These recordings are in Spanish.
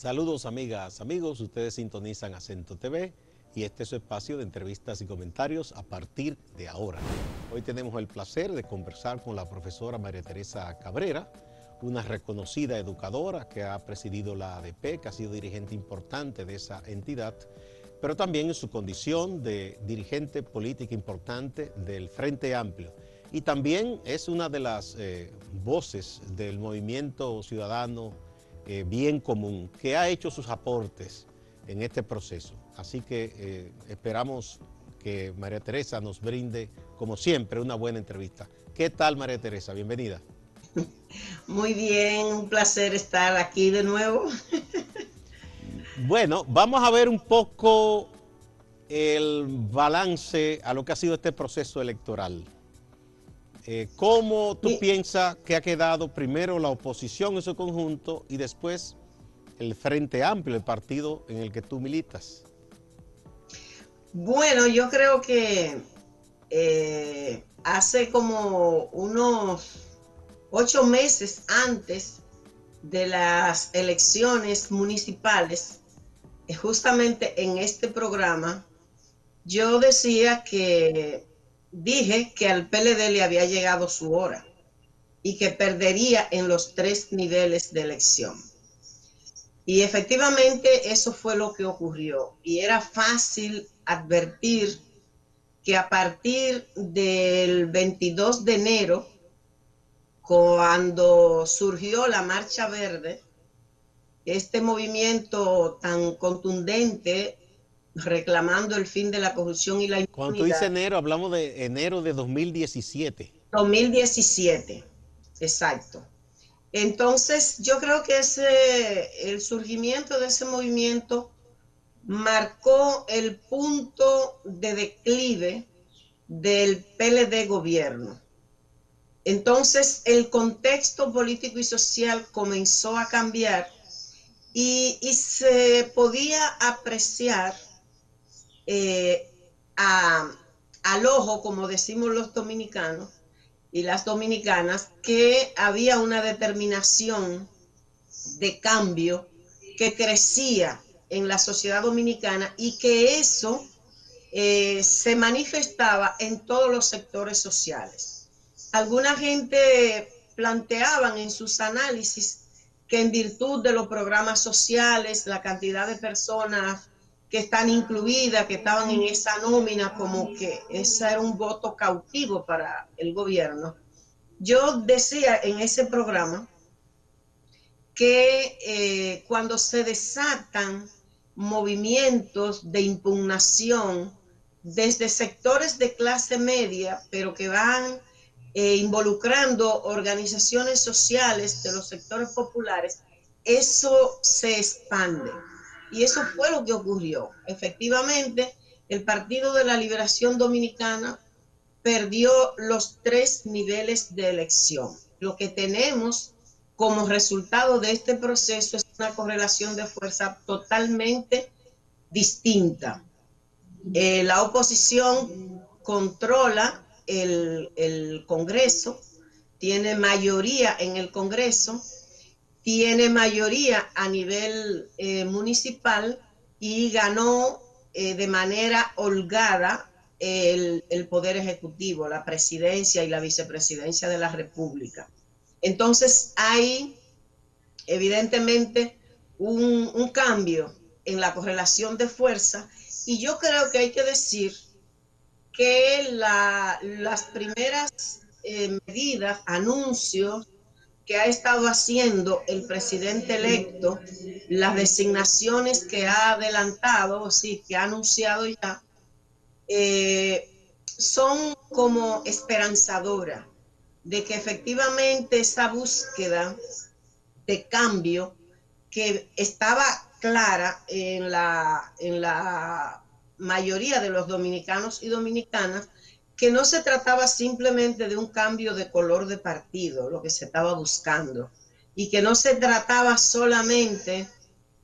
Saludos amigas, amigos, ustedes sintonizan Acento TV y este es su espacio de entrevistas y comentarios a partir de ahora. Hoy tenemos el placer de conversar con la profesora María Teresa Cabrera, una reconocida educadora que ha presidido la ADP, que ha sido dirigente importante de esa entidad, pero también en su condición de dirigente política importante del Frente Amplio. Y también es una de las voces del movimiento ciudadano bien común, que ha hecho sus aportes en este proceso. Así que esperamos que María Teresa nos brinde, como siempre, una buena entrevista. ¿Qué tal, María Teresa? Bienvenida. Muy bien, un placer estar aquí de nuevo. Bueno, vamos a ver un poco el balance a lo que ha sido este proceso electoral. ¿Cómo tú piensas que ha quedado primero la oposición en su conjunto y después el Frente Amplio, el partido en el que tú militas? Bueno, yo creo que hace como unos 8 meses antes de las elecciones municipales, justamente en este programa, yo dije que al PLD le había llegado su hora y que perdería en los 3 niveles de elección. Y efectivamente eso fue lo que ocurrió. Y era fácil advertir que a partir del 22 de enero, cuando surgió la Marcha Verde, este movimiento tan contundente reclamando el fin de la corrupción y la Cuando tú dices impunidad. enero, hablamos de enero de 2017. 2017, exacto. Entonces, yo creo que el surgimiento de ese movimiento marcó el punto de declive del PLD gobierno. Entonces, el contexto político y social comenzó a cambiar y se podía apreciar eh, a, al ojo, como decimos los dominicanos y las dominicanas, que había una determinación de cambio que crecía en la sociedad dominicana y que eso se manifestaba en todos los sectores sociales. Alguna gente planteaban en sus análisis que en virtud de los programas sociales, la cantidad de personas que están incluidas, que estaban en esa nómina, como que ese era un voto cautivo para el gobierno. Yo decía en ese programa que cuando se desatan movimientos de impugnación desde sectores de clase media, pero que van involucrando organizaciones sociales de los sectores populares, eso se expande. Y eso fue lo que ocurrió. Efectivamente, el Partido de la Liberación Dominicana perdió los 3 niveles de elección. Lo que tenemos como resultado de este proceso es una correlación de fuerza totalmente distinta. La oposición controla el Congreso, tiene mayoría en el Congreso, tiene mayoría a nivel municipal y ganó de manera holgada el Poder Ejecutivo, la presidencia y la vicepresidencia de la República. Entonces hay evidentemente un cambio en la correlación de fuerza y yo creo que hay que decir que las primeras medidas, anuncios que ha estado haciendo el presidente electo, las designaciones que ha adelantado, o sí, que ha anunciado ya, son como esperanzadoras de que efectivamente esa búsqueda de cambio que estaba clara en la mayoría de los dominicanos y dominicanas, que no se trataba simplemente de un cambio de color de partido, lo que se estaba buscando, y que no se trataba solamente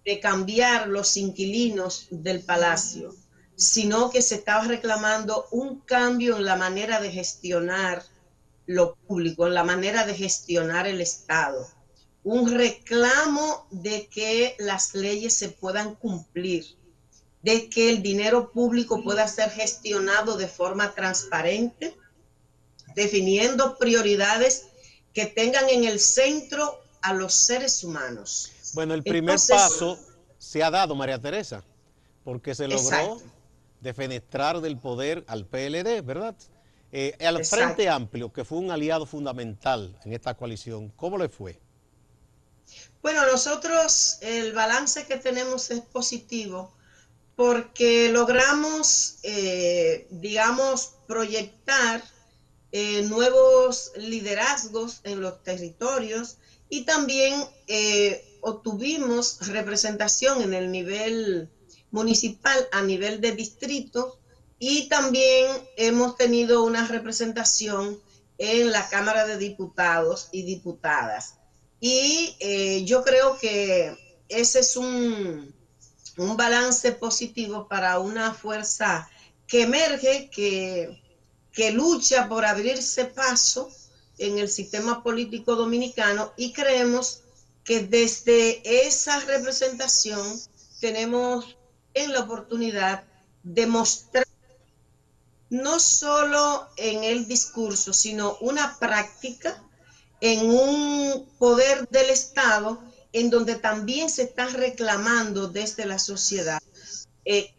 de cambiar los inquilinos del palacio, sino que se estaba reclamando un cambio en la manera de gestionar lo público, en la manera de gestionar el Estado. un reclamo de que las leyes se puedan cumplir, de que el dinero público pueda ser gestionado de forma transparente, definiendo prioridades que tengan en el centro a los seres humanos. Bueno, el primer Entonces, paso se ha dado, María Teresa, porque se logró exacto, defenestrar del poder al PLD, ¿verdad? Al Frente exacto. Amplio, que fue un aliado fundamental en esta coalición, ¿cómo le fue? Bueno, nosotros el balance que tenemos es positivo porque logramos, digamos, proyectar nuevos liderazgos en los territorios y también obtuvimos representación en el nivel municipal, a nivel de distrito, y también hemos tenido una representación en la Cámara de Diputados y Diputadas. Y yo creo que ese es un balance positivo para una fuerza que emerge, que lucha por abrirse paso en el sistema político dominicano, y creemos que desde esa representación tenemos en la oportunidad de mostrar no solo en el discurso, sino una práctica en un poder del Estado en donde también se está reclamando desde la sociedad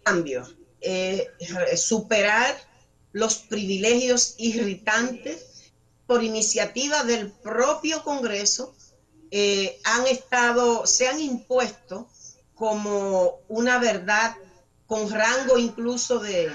cambios, superar los privilegios irritantes por iniciativa del propio Congreso, se han impuesto como una verdad con rango incluso de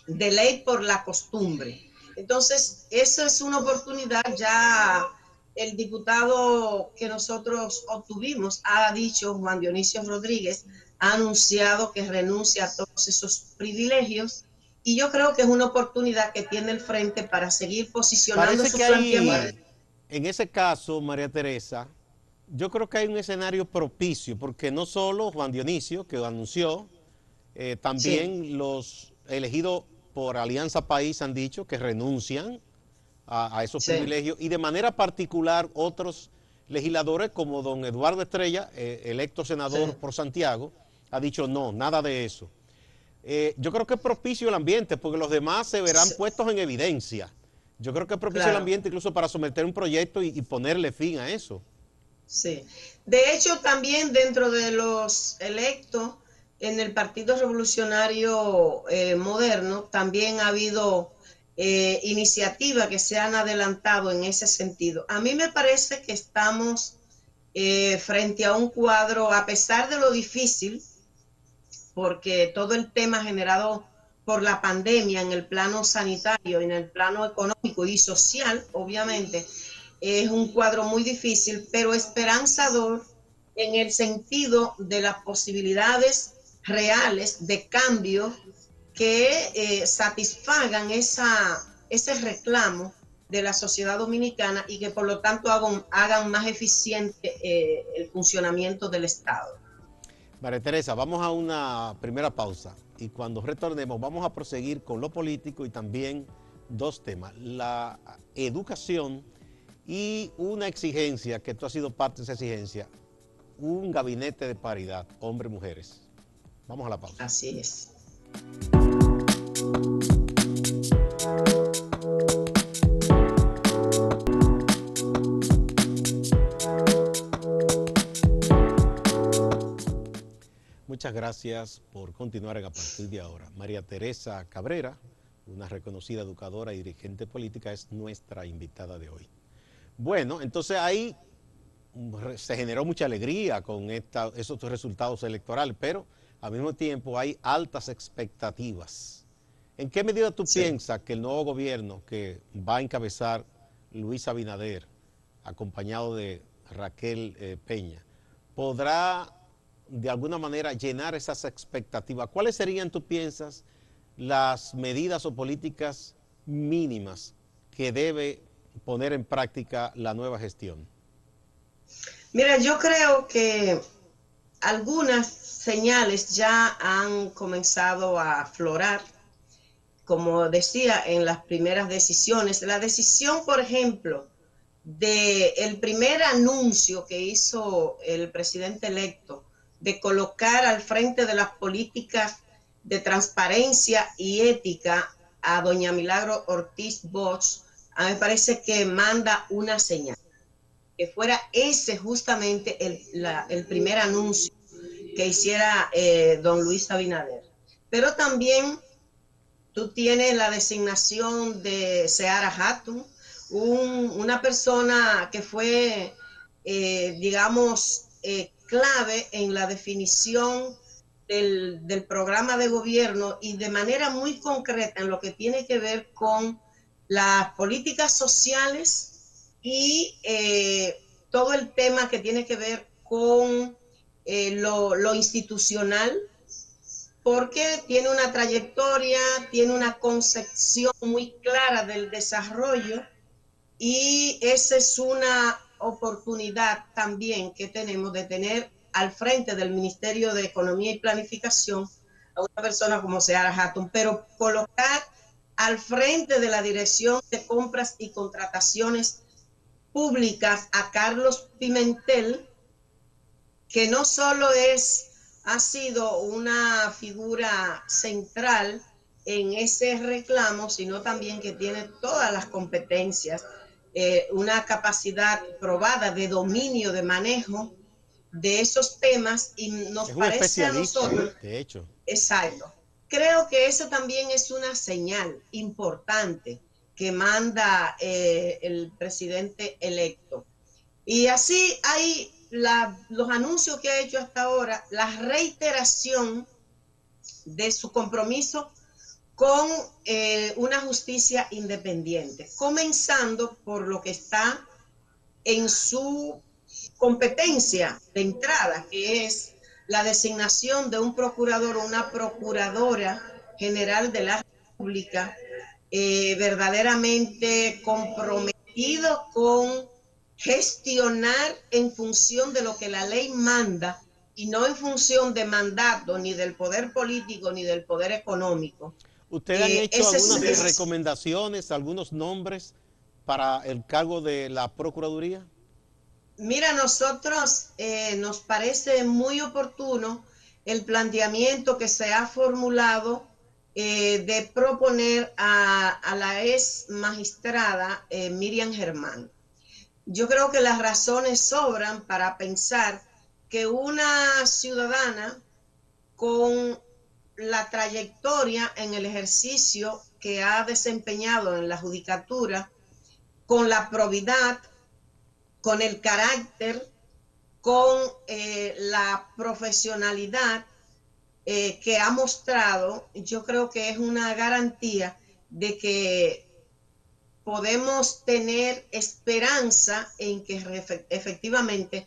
ley por la costumbre. Entonces, esa es una oportunidad. Ya el diputado que nosotros obtuvimos ha dicho, Juan Dionisio Rodríguez, ha anunciado que renuncia a todos esos privilegios, y yo creo que es una oportunidad que tiene el Frente para seguir posicionando Parece sus que planteamientos. hay, en ese caso, María Teresa, yo creo que hay un escenario propicio, porque no solo Juan Dionisio, que lo anunció, Sí, también los elegidos por Alianza País han dicho que renuncian a esos sí, privilegios, y de manera particular otros legisladores como don Eduardo Estrella, electo senador sí, por Santiago, ha dicho no, nada de eso. Yo creo que es propicio el ambiente, porque los demás se verán sí, puestos en evidencia. Yo creo que es propicio el claro. ambiente incluso para someter un proyecto y ponerle fin a eso. Sí. De hecho, también dentro de los electos en el Partido Revolucionario Moderno, también ha habido iniciativas que se han adelantado en ese sentido. A mí me parece que estamos frente a un cuadro, a pesar de lo difícil, porque todo el tema generado por la pandemia en el plano sanitario, en el plano económico y social, obviamente, es un cuadro muy difícil, pero esperanzador en el sentido de las posibilidades reales de cambio que satisfagan ese reclamo de la sociedad dominicana, y que por lo tanto hagan más eficiente el funcionamiento del Estado. María Teresa, vamos a una primera pausa y cuando retornemos vamos a proseguir con lo político y también dos temas, la educación y una exigencia, que tú has sido parte de esa exigencia, un gabinete de paridad, hombres-mujeres. Vamos a la pausa. Así es. Muchas gracias por continuar a partir de ahora. María Teresa Cabrera, una reconocida educadora y dirigente política, es nuestra invitada de hoy. Bueno, entonces ahí se generó mucha alegría con esos resultados electorales, pero al mismo tiempo hay altas expectativas. ¿En qué medida tú Sí. piensas que el nuevo gobierno que va a encabezar Luis Abinader, acompañado de Raquel Peña, podrá de alguna manera llenar esas expectativas? ¿Cuáles serían, tú piensas, las medidas o políticas mínimas que debe poner en práctica la nueva gestión? Mira, yo creo que algunas señales ya han comenzado a aflorar, como decía, en las primeras decisiones. La decisión, por ejemplo, del primer anuncio que hizo el presidente electo de colocar al frente de las políticas de transparencia y ética a doña Milagro Ortiz Bosch, a mí me parece que manda una señal, que fuera ese justamente el primer anuncio que hiciera don Luis Abinader. Pero también tú tienes la designación de Seara Hatun, una persona que fue, digamos, clave en la definición del programa de gobierno y de manera muy concreta en lo que tiene que ver con las políticas sociales y todo el tema que tiene que ver con lo institucional, porque tiene una trayectoria, tiene una concepción muy clara del desarrollo y esa es una oportunidad también que tenemos de tener al frente del Ministerio de Economía y Planificación a una persona como Seara Hatun, pero colocar al frente de la Dirección de Compras y Contrataciones Públicas a Carlos Pimentel, que no solo ha sido una figura central en ese reclamo, sino también que tiene todas las competencias, una capacidad probada de dominio, de manejo de esos temas, y nos Es un parece a especialista, nosotros, de hecho. exacto, creo que eso también es una señal importante que manda el presidente electo. Y así hay los anuncios que ha hecho hasta ahora, la reiteración de su compromiso con una justicia independiente, comenzando por lo que está en su competencia de entrada, que es la designación de un procurador o una procuradora general de la República, verdaderamente comprometido con gestionar en función de lo que la ley manda y no en función de mandato ni del poder político ni del poder económico. ¿Ustedes han hecho Ese algunas es, recomendaciones, algunos nombres para el cargo de la Procuraduría? Mira, nosotros nos parece muy oportuno el planteamiento que se ha formulado de proponer a la ex magistrada Miriam Germán. Yo creo que las razones sobran para pensar que una ciudadana con la trayectoria en el ejercicio que ha desempeñado en la judicatura, con la probidad, con el carácter, con la profesionalidad que ha mostrado, yo creo que es una garantía de que podemos tener esperanza en que efectivamente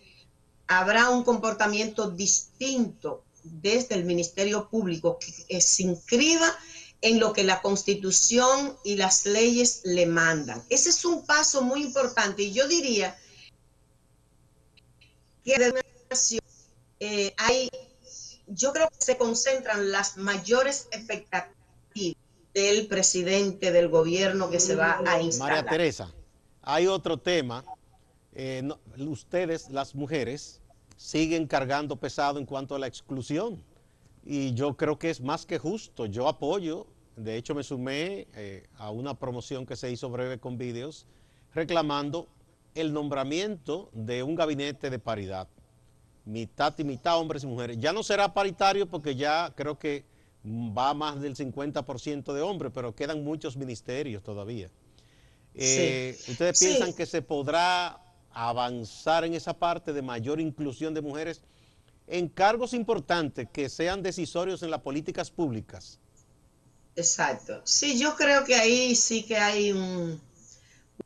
habrá un comportamiento distinto desde el Ministerio Público que se inscriba en lo que la Constitución y las leyes le mandan. Ese es un paso muy importante y yo diría que de nación yo creo que se concentran las mayores expectativas del presidente del gobierno que se va a María instalar. Teresa, hay otro tema. Ustedes, las mujeres, siguen cargando pesado en cuanto a la exclusión. Y yo creo que es más que justo. Yo apoyo, de hecho me sumé a una promoción que se hizo breve con vídeos, reclamando el nombramiento de un gabinete de paridad. Mitad y mitad, hombres y mujeres. Ya no será paritario porque ya creo que va más del 50% de hombres, pero quedan muchos ministerios todavía. Sí, ¿Ustedes piensan sí. que se podrá avanzar en esa parte de mayor inclusión de mujeres en cargos importantes que sean decisorios en las políticas públicas? Exacto. Sí, yo creo que ahí sí que hay un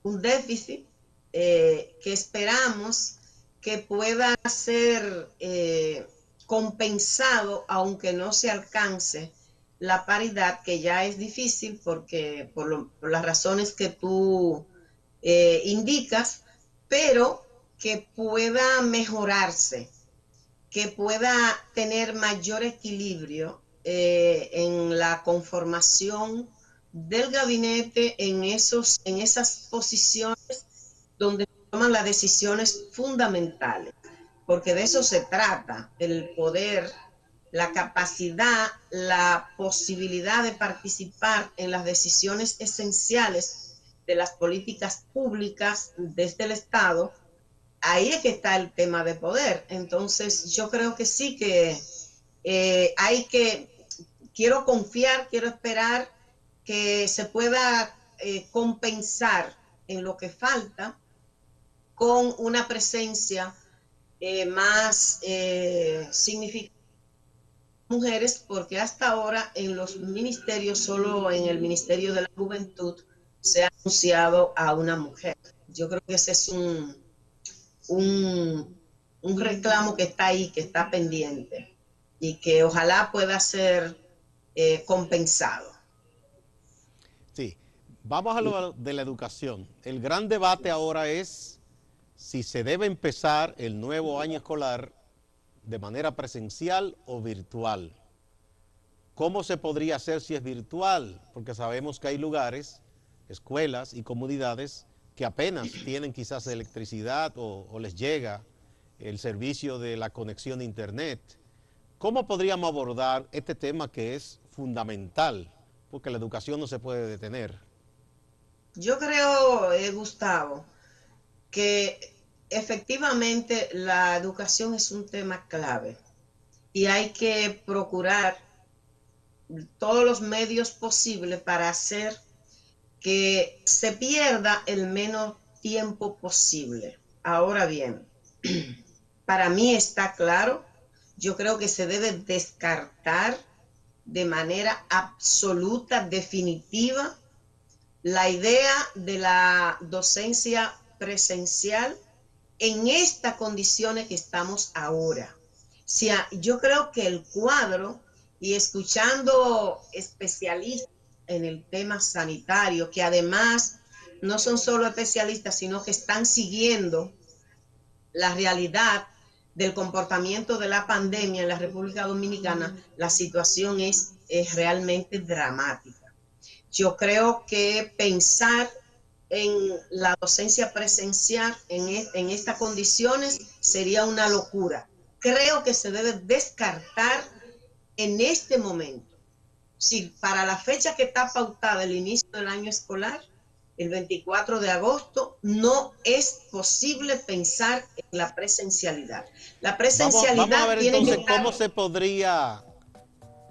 déficit que esperamos que pueda ser compensado, aunque no se alcance la paridad, que ya es difícil porque por las razones que tú indicas, pero que pueda mejorarse, que pueda tener mayor equilibrio en la conformación del gabinete en esas posiciones donde toman las decisiones fundamentales, porque de eso se trata, el poder, la capacidad, la posibilidad de participar en las decisiones esenciales de las políticas públicas desde el Estado. Ahí es que está el tema de poder. Entonces, yo creo que sí que quiero confiar, quiero esperar que se pueda compensar en lo que falta con una presencia más significativa de mujeres, porque hasta ahora en los ministerios, solo en el Ministerio de la Juventud, se ha anunciado a una mujer. Yo creo que ese es un reclamo que está ahí, que está pendiente y que ojalá pueda ser compensado. Sí, vamos a lo de la educación. El gran debate ahora es si se debe empezar el nuevo año escolar de manera presencial o virtual. ¿Cómo se podría hacer si es virtual? Porque sabemos que hay lugares, escuelas y comunidades que apenas tienen quizás electricidad o les llega el servicio de la conexión a internet. ¿Cómo podríamos abordar este tema que es fundamental? Porque la educación no se puede detener. Yo creo, Gustavo, que efectivamente la educación es un tema clave y hay que procurar todos los medios posibles para hacer que se pierda el menos tiempo posible. Ahora bien, para mí está claro, yo creo que se debe descartar de manera absoluta, definitiva, la idea de la docencia presencial en estas condiciones que estamos ahora. O sea, yo creo que el cuadro, y escuchando especialistas en el tema sanitario, que además no son solo especialistas, sino que están siguiendo la realidad del comportamiento de la pandemia en la República Dominicana, la situación es realmente dramática. Yo creo que pensar en la docencia presencial en estas condiciones sería una locura. Creo que se debe descartar en este momento. Si para la fecha que está pautada el inicio del año escolar, el 24 de agosto, no es posible pensar en la presencialidad. La Vamos a presencialidad ver tiene que entonces estar... cómo se podría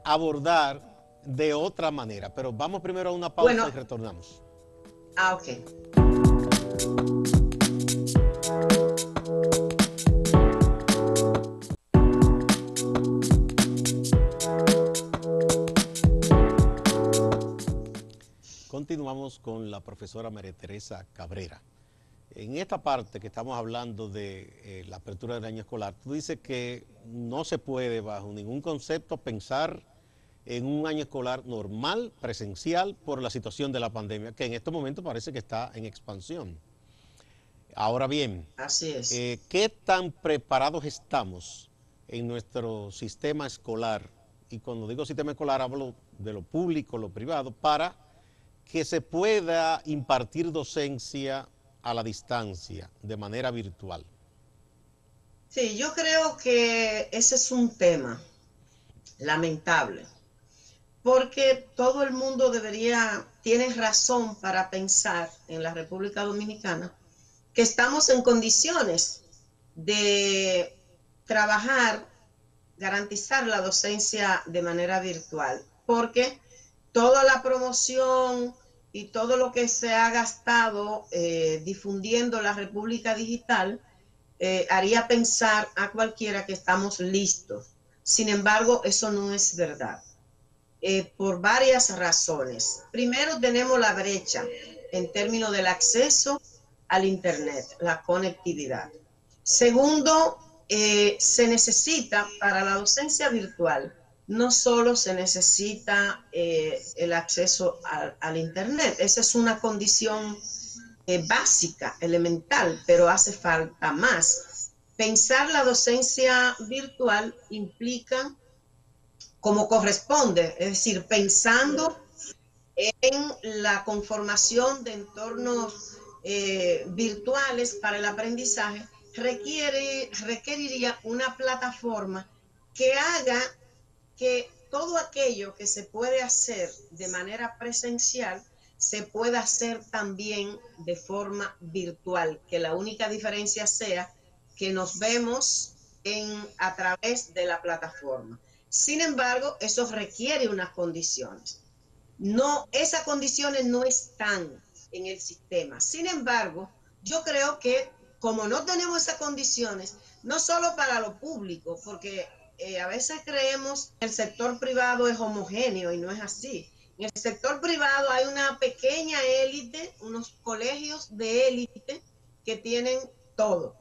abordar de otra manera. Pero vamos primero a una pausa y Bueno, retornamos. ok. Continuamos con la profesora María Teresa Cabrera. En esta parte que estamos hablando de la apertura del año escolar, tú dices que no se puede bajo ningún concepto pensar en un año escolar normal, presencial, por la situación de la pandemia, que en este momento parece que está en expansión. Ahora bien, Así es. ¿qué tan preparados estamos en nuestro sistema escolar? Y cuando digo sistema escolar hablo de lo público, lo privado, para que se pueda impartir docencia a la distancia, de manera virtual. Sí, yo creo que ese es un tema lamentable, porque todo el mundo tiene razón para pensar en la República Dominicana que estamos en condiciones de trabajar, garantizar la docencia de manera virtual, porque toda la promoción y todo lo que se ha gastado difundiendo la República Digital haría pensar a cualquiera que estamos listos. Sin embargo, eso no es verdad. Por varias razones. Primero, tenemos la brecha en términos del acceso al Internet, la conectividad. Segundo, se necesita para la docencia virtual, no solo se necesita el acceso al Internet, esa es una condición básica, elemental, pero hace falta más. Pensar la docencia virtual implica como corresponde, es decir, pensando en la conformación de entornos virtuales para el aprendizaje, requeriría una plataforma que haga que todo aquello que se puede hacer de manera presencial se pueda hacer también de forma virtual, que la única diferencia sea que nos vemos a través de la plataforma. Sin embargo, eso requiere unas condiciones. No, esas condiciones no están en el sistema. Sin embargo, yo creo que como no tenemos esas condiciones, no solo para lo público, porque a veces creemos que el sector privado es homogéneo y no es así. En el sector privado hay una pequeña élite, unos colegios de élite que tienen todo.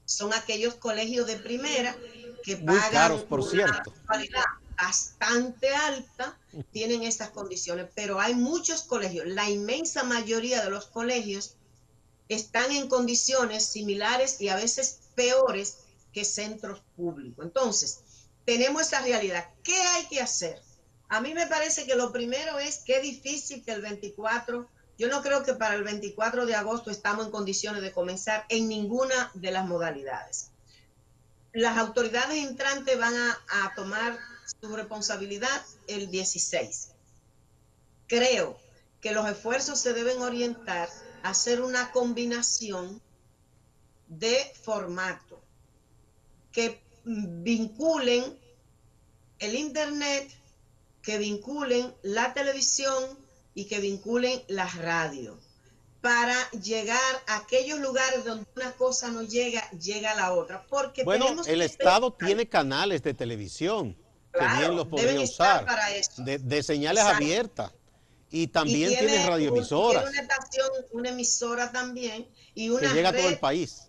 Son aquellos colegios de primera que Muy pagan caros, por una cierto. mensualidad bastante alta, tienen estas condiciones, pero hay muchos colegios, la inmensa mayoría de los colegios están en condiciones similares y a veces peores que centros públicos. Entonces, tenemos esa realidad. ¿Qué hay que hacer? A mí me parece que lo primero es que es difícil que el 24, yo no creo que para el 24 de agosto estamos en condiciones de comenzar en ninguna de las modalidades. Las autoridades entrantes van a tomar su responsabilidad el 16. Creo que los esfuerzos se deben orientar a hacer una combinación de formato que vinculen el internet, que vinculen la televisión y que vinculen la radio para llegar a aquellos lugares donde una cosa no llega, llega a la otra, porque Bueno, tenemos el que Estado pensar, tiene canales de televisión que bien claro, los deben podría estar usar, para eso. de señales Exacto. abiertas. Y Y también tiene tiene una radioemisoras estación, una emisora también que llega a todo el país.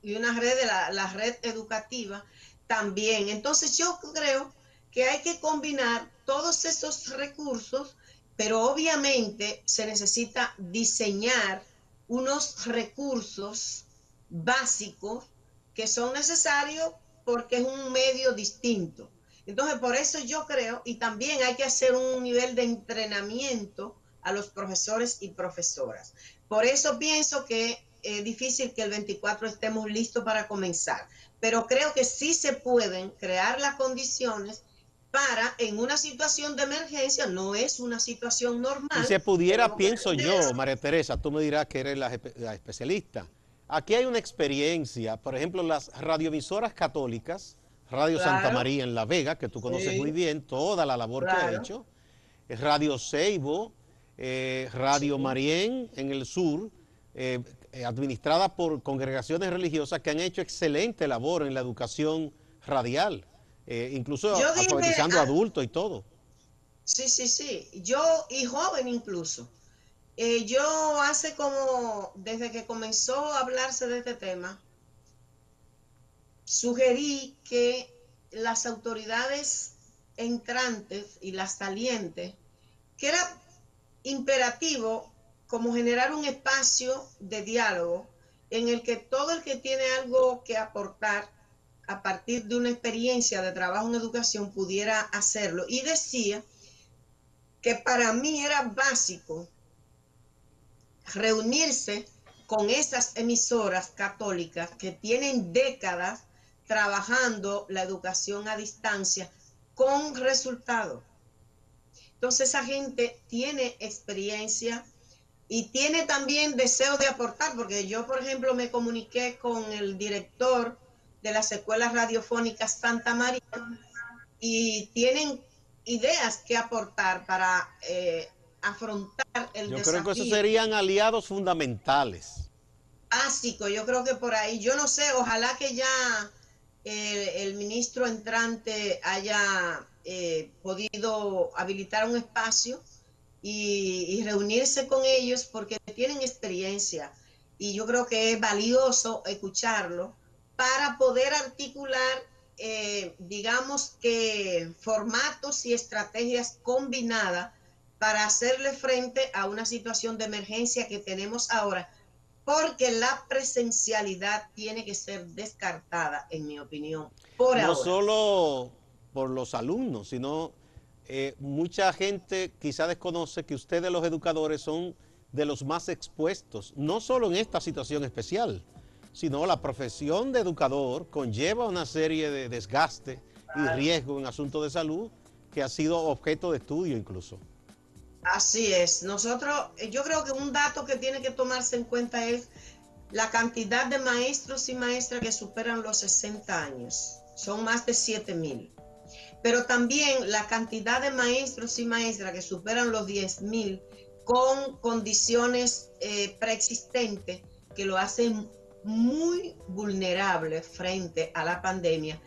y una red de la red educativa también. Entonces yo creo que hay que combinar todos esos recursos, pero obviamente se necesita diseñar unos recursos básicos que son necesarios porque es un medio distinto. Entonces, por eso yo creo, y también hay que hacer un nivel de entrenamiento a los profesores y profesoras. Por eso pienso que es difícil que el 24 estemos listos para comenzar, pero creo que sí se pueden crear las condiciones para, en una situación de emergencia, no es una situación Si normal, se pudiera, tenemos que pienso atender yo, eso. María Teresa, tú me dirás que eres la especialista. Aquí hay una experiencia, por ejemplo, las radioemisoras católicas, Radio Santa Claro, María en La Vega, que tú conoces muy sí, bien, toda la labor que ha claro, hecho, Radio Seibo, Radio sí. Marién en el sur, administrada por congregaciones religiosas que han hecho excelente labor en la educación radial, incluso Yo dije, alfabetizando adultos y todo. sí, sí, sí, yo y joven incluso. Yo hace como, desde que comenzó a hablarse de este tema, sugerí que las autoridades entrantes y las salientes, que era imperativo como generar un espacio de diálogo en el que todo el que tiene algo que aportar a partir de una experiencia de trabajo en educación pudiera hacerlo. Y decía que para mí era básico reunirse con esas emisoras católicas que tienen décadas trabajando la educación a distancia con resultados. Entonces esa gente tiene experiencia y tiene también deseo de aportar, porque yo, por ejemplo, me comuniqué con el director de las escuelas radiofónicas Santa María y tienen ideas que aportar para afrontar el Yo creo que esos desafío serían aliados fundamentales. básico. Yo creo que por ahí, yo no sé, ojalá que ya el ministro entrante haya podido habilitar un espacio y reunirse con ellos porque tienen experiencia y yo creo que es valioso escucharlo para poder articular, digamos que formatos y estrategias combinadas para hacerle frente a una situación de emergencia que tenemos ahora, porque la presencialidad tiene que ser descartada, en mi opinión, por No ahora. solo por los alumnos, sino mucha gente quizá desconoce que ustedes los educadores son de los más expuestos, no solo en esta situación especial, sino la profesión de educador conlleva una serie de desgaste y riesgo en asuntos de salud que ha sido objeto de estudio incluso. Así es. Nosotros, yo creo que un dato que tiene que tomarse en cuenta es la cantidad de maestros y maestras que superan los 60 años. Son más de 7.000. Pero también la cantidad de maestros y maestras que superan los 10.000 con condiciones preexistentes que lo hacen muy vulnerable frente a la pandemia,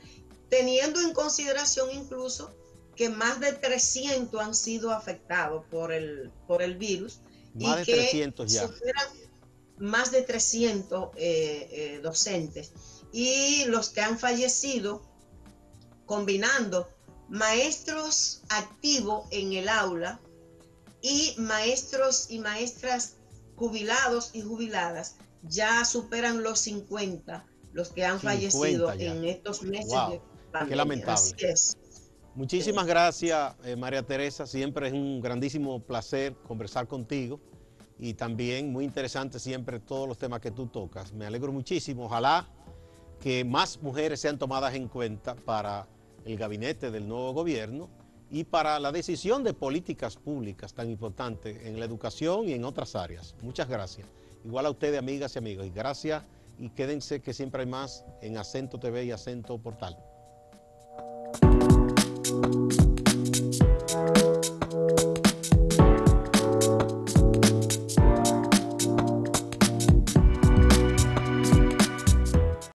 teniendo en consideración incluso que más de 300 han sido afectados por el virus Más y de que 300 ya. superan más de 300 docentes. Y los que han fallecido, combinando maestros activos en el aula y maestros y maestras jubilados y jubiladas, ya superan los 50 los que han fallecido ya en estos meses de pandemia. Qué lamentable. Así es. Muchísimas gracias, María Teresa. Siempre es un grandísimo placer conversar contigo y también muy interesante siempre todos los temas que tú tocas. Me alegro muchísimo. Ojalá que más mujeres sean tomadas en cuenta para el gabinete del nuevo gobierno y para la decisión de políticas públicas tan importantes en la educación y en otras áreas. Muchas gracias. Igual a ustedes, amigas y amigos. Y gracias y quédense que siempre hay más en Acento TV y Acento Portal.